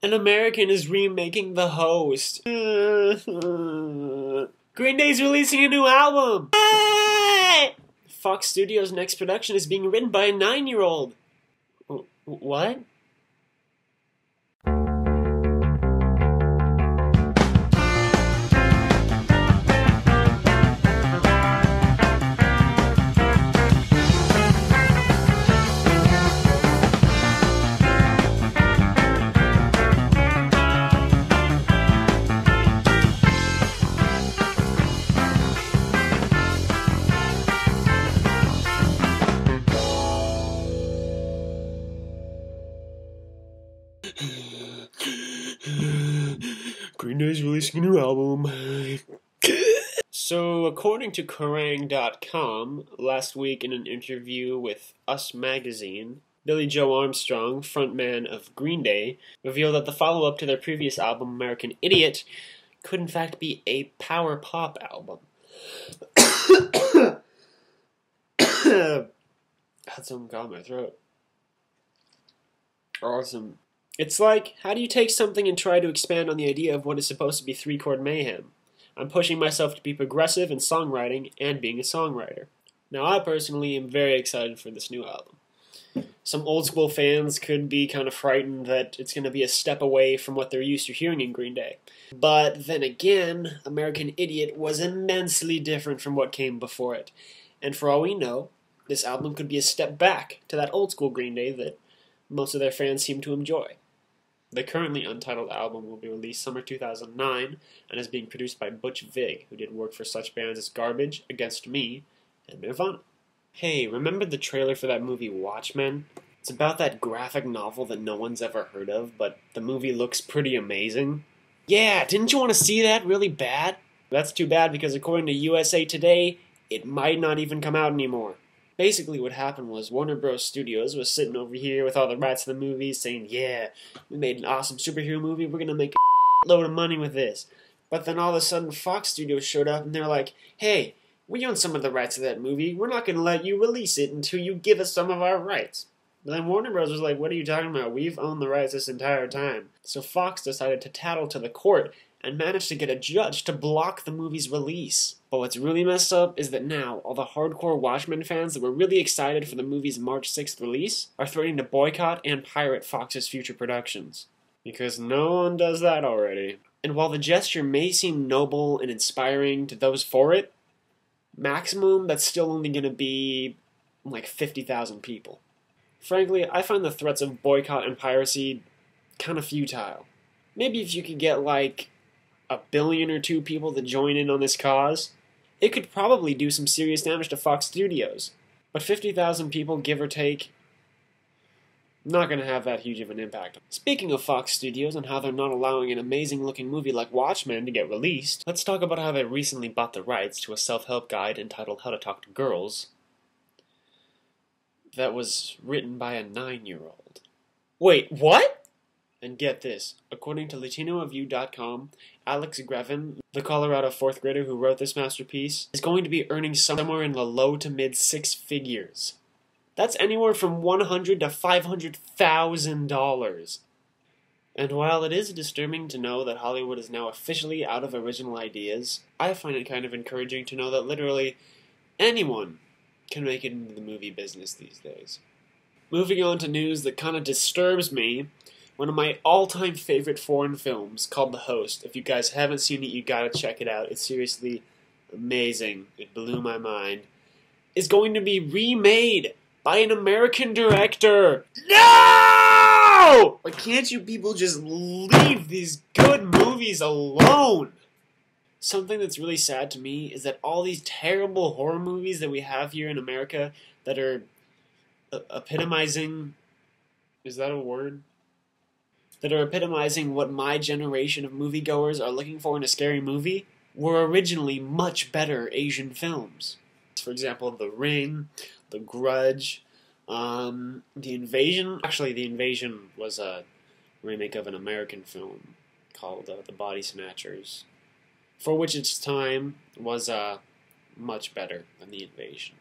An American is remaking The Host. Green Day's releasing a new album! Fox Studios' next production is being written by a 9-year-old. What? Green Day's releasing a new album. So, according to Kerrang.com, last week in an interview with Us Magazine, Billy Joe Armstrong, frontman of Green Day, revealed that the follow-up to their previous album, American Idiot, could in fact be a power pop album. Had something caught in my throat. Awesome. It's like, how do you take something and try to expand on the idea of what is supposed to be three-chord mayhem? I'm pushing myself to be progressive in songwriting and being a songwriter. Now, I personally am very excited for this new album. Some old-school fans could be kind of frightened that it's going to be a step away from what they're used to hearing in Green Day. But then again, American Idiot was immensely different from what came before it. And for all we know, this album could be a step back to that old-school Green Day that most of their fans seem to enjoy. The currently untitled album will be released summer 2009 and is being produced by Butch Vig, who did work for such bands as Garbage, Against Me, and Nirvana. Hey, remember the trailer for that movie Watchmen? It's about that graphic novel that no one's ever heard of, but the movie looks pretty amazing. Yeah, didn't you want to see that really bad? That's too bad because according to USA Today, it might not even come out anymore. Basically what happened was Warner Bros. Studios was sitting over here with all the rights to the movies saying, yeah, we made an awesome superhero movie, we're going to make a load of money with this. But then all of a sudden Fox Studios showed up and they're like, hey, we own some of the rights to that movie, we're not going to let you release it until you give us some of our rights. But then Warner Bros. Was like, what are you talking about? We've owned the rights this entire time. So Fox decided to tattle to the court and managed to get a judge to block the movie's release. But what's really messed up is that now, all the hardcore Watchmen fans that were really excited for the movie's March 6th release are threatening to boycott and pirate Fox's future productions. Because no one does that already. And while the gesture may seem noble and inspiring to those for it, maximum, that's still only going to be like 50,000 people. Frankly, I find the threats of boycott and piracy kind of futile. Maybe if you could get like 1 billion or 2 people to join in on this cause, it could probably do some serious damage to Fox Studios. But 50,000 people, give or take, not going to have that huge of an impact. Speaking of Fox Studios and how they're not allowing an amazing-looking movie like Watchmen to get released, let's talk about how they recently bought the rights to a self-help guide entitled How to Talk to Girls that was written by a 9-year-old. Wait, what? And get this, according to LatinoReview.com, Alex Grevin, the Colorado 4th grader who wrote this masterpiece, is going to be earning somewhere in the low to mid 6 figures. That's anywhere from $100,000 to $500,000. And while it is disturbing to know that Hollywood is now officially out of original ideas, I find it kind of encouraging to know that literally anyone can make it into the movie business these days. Moving on to news that kind of disturbs me, one of my all-time favorite foreign films, called The Host. If you guys haven't seen it, you gotta check it out. It's seriously amazing. It blew my mind. Is going to be remade by an American director. No! Why can't you people just leave these good movies alone? Something that's really sad to me is that all these terrible horror movies that we have here in America that are epitomizing... Is that a word? That are epitomizing what my generation of moviegoers are looking for in a scary movie, were originally much better Asian films. For example, The Ring, The Grudge, The Invasion. Actually, The Invasion was a remake of an American film called The Body Snatchers, for which its time was much better than The Invasion.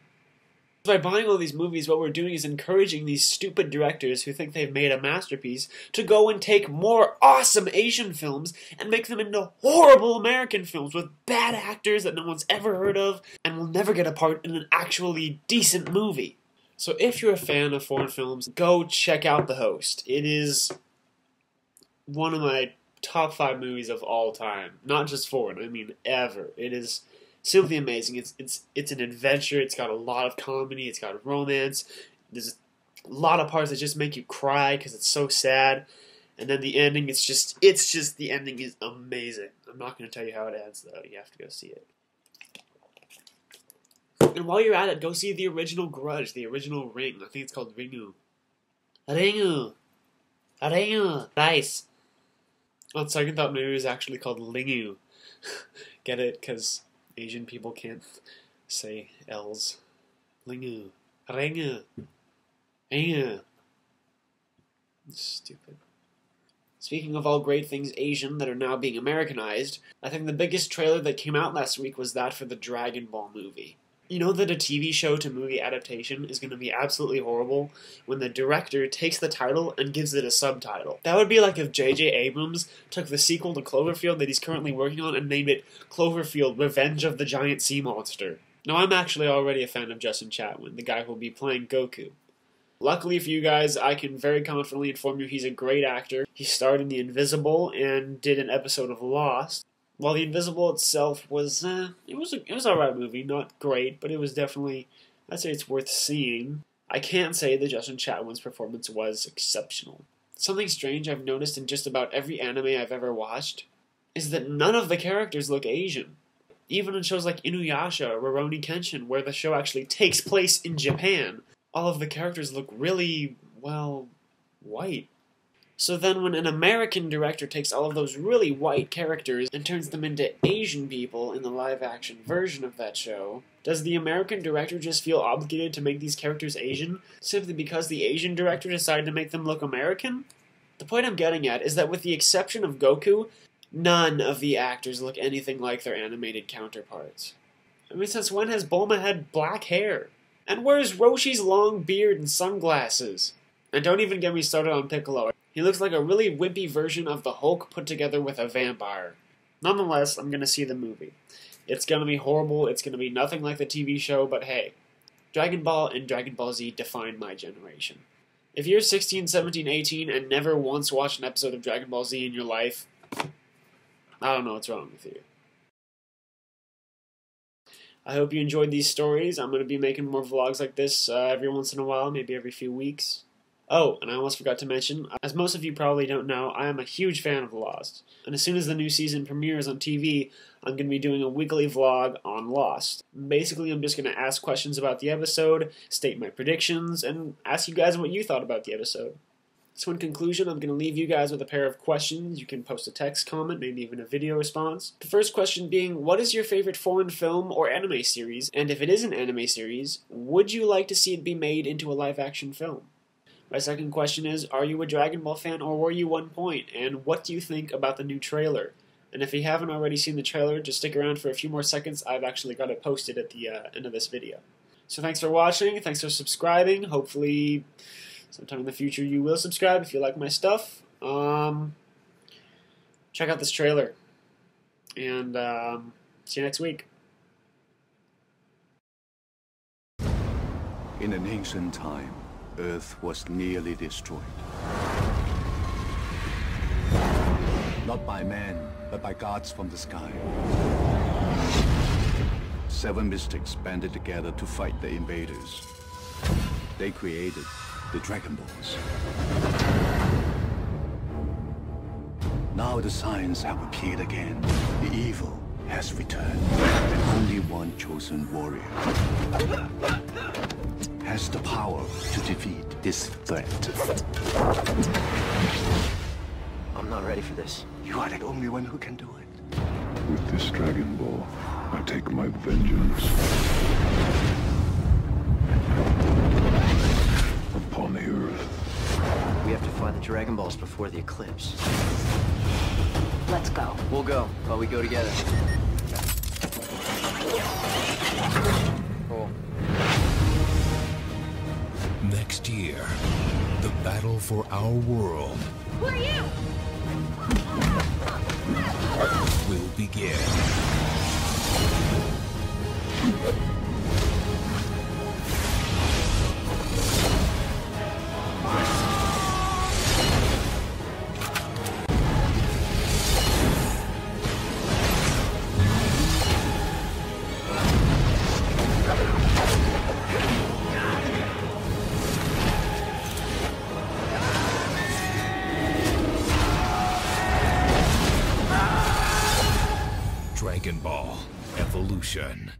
By buying all these movies, what we're doing is encouraging these stupid directors who think they've made a masterpiece to go and take more awesome Asian films and make them into horrible American films with bad actors that no one's ever heard of and will never get a part in an actually decent movie. So if you're a fan of foreign films, go check out The Host. It is one of my top 5 movies of all time. Not just foreign, I mean ever. It is simply amazing. It's an adventure. It's got a lot of comedy. It's got romance. There's a lot of parts that just make you cry because it's so sad. And then the ending, it's just the ending is amazing. I'm not going to tell you how it ends though. You have to go see it. And while you're at it, go see the original Grudge, the original Ring. I think it's called Ringu. Ringu. Ringu. Nice. On second thought, maybe it was actually called Lingu. Get it? Because Asian people can't say L's. Lingu. Ringu. Ringu. Stupid. Speaking of all great things Asian that are now being Americanized, I think the biggest trailer that came out last week was that for the Dragon Ball movie. You know that a TV show to movie adaptation is going to be absolutely horrible when the director takes the title and gives it a subtitle. That would be like if J.J. Abrams took the sequel to Cloverfield that he's currently working on and named it Cloverfield: Revenge of the Giant Sea Monster. Now, I'm actually already a fan of Justin Chatwin, the guy who will be playing Goku. Luckily for you guys, I can very confidently inform you he's a great actor. He starred in The Invisible and did an episode of Lost. While The Invisible itself was, it was an alright movie, not great, but it was definitely, I'd say it's worth seeing. I can't say that Justin Chatwin's performance was exceptional. Something strange I've noticed in just about every anime I've ever watched is that none of the characters look Asian. Even in shows like Inuyasha or Rurouni Kenshin, where the show actually takes place in Japan, all of the characters look really, well, white. So then when an American director takes all of those really white characters and turns them into Asian people in the live-action version of that show, does the American director just feel obligated to make these characters Asian simply because the Asian director decided to make them look American? The point I'm getting at is that with the exception of Goku, none of the actors look anything like their animated counterparts. I mean, since when has Bulma had black hair? And where's Roshi's long beard and sunglasses? And don't even get me started on Piccolo. He looks like a really wimpy version of the Hulk put together with a vampire. Nonetheless, I'm going to see the movie. It's going to be horrible, it's going to be nothing like the TV show, but hey, Dragon Ball and Dragon Ball Z defined my generation. If you're 16, 17, 18 and never once watched an episode of Dragon Ball Z in your life, I don't know what's wrong with you. I hope you enjoyed these stories. I'm going to be making more vlogs like this every once in a while, maybe every few weeks. Oh, and I almost forgot to mention, as most of you probably don't know, I am a huge fan of Lost. And as soon as the new season premieres on TV, I'm going to be doing a weekly vlog on Lost. Basically, I'm just going to ask questions about the episode, state my predictions, and ask you guys what you thought about the episode. So in conclusion, I'm going to leave you guys with a pair of questions. You can post a text comment, maybe even a video response. The first question being, what is your favorite foreign film or anime series? And if it is an anime series, would you like to see it be made into a live-action film? My second question is, are you a Dragon Ball fan or were you 1 point? And what do you think about the new trailer? And if you haven't already seen the trailer, just stick around for a few more seconds. I've actually got it posted at the end of this video. So thanks for watching, thanks for subscribing. Hopefully sometime in the future you will subscribe if you like my stuff. Check out this trailer. And see you next week. In an ancient time, Earth was nearly destroyed. Not by man, but by gods from the sky. 7 mystics banded together to fight the invaders. They created the Dragonballs. Now the signs have appeared again. The evil has returned. And only one chosen warrior has the power to defeat this threat. I'm not ready for this. You are the only one who can do it. With this Dragon Ball, I take my vengeance upon the Earth. We have to find the Dragon Balls before the eclipse. Let's go. We'll go, but we go together. Cool. Next year, the battle for our world Who are you? will begin. Dragon Ball Evolution.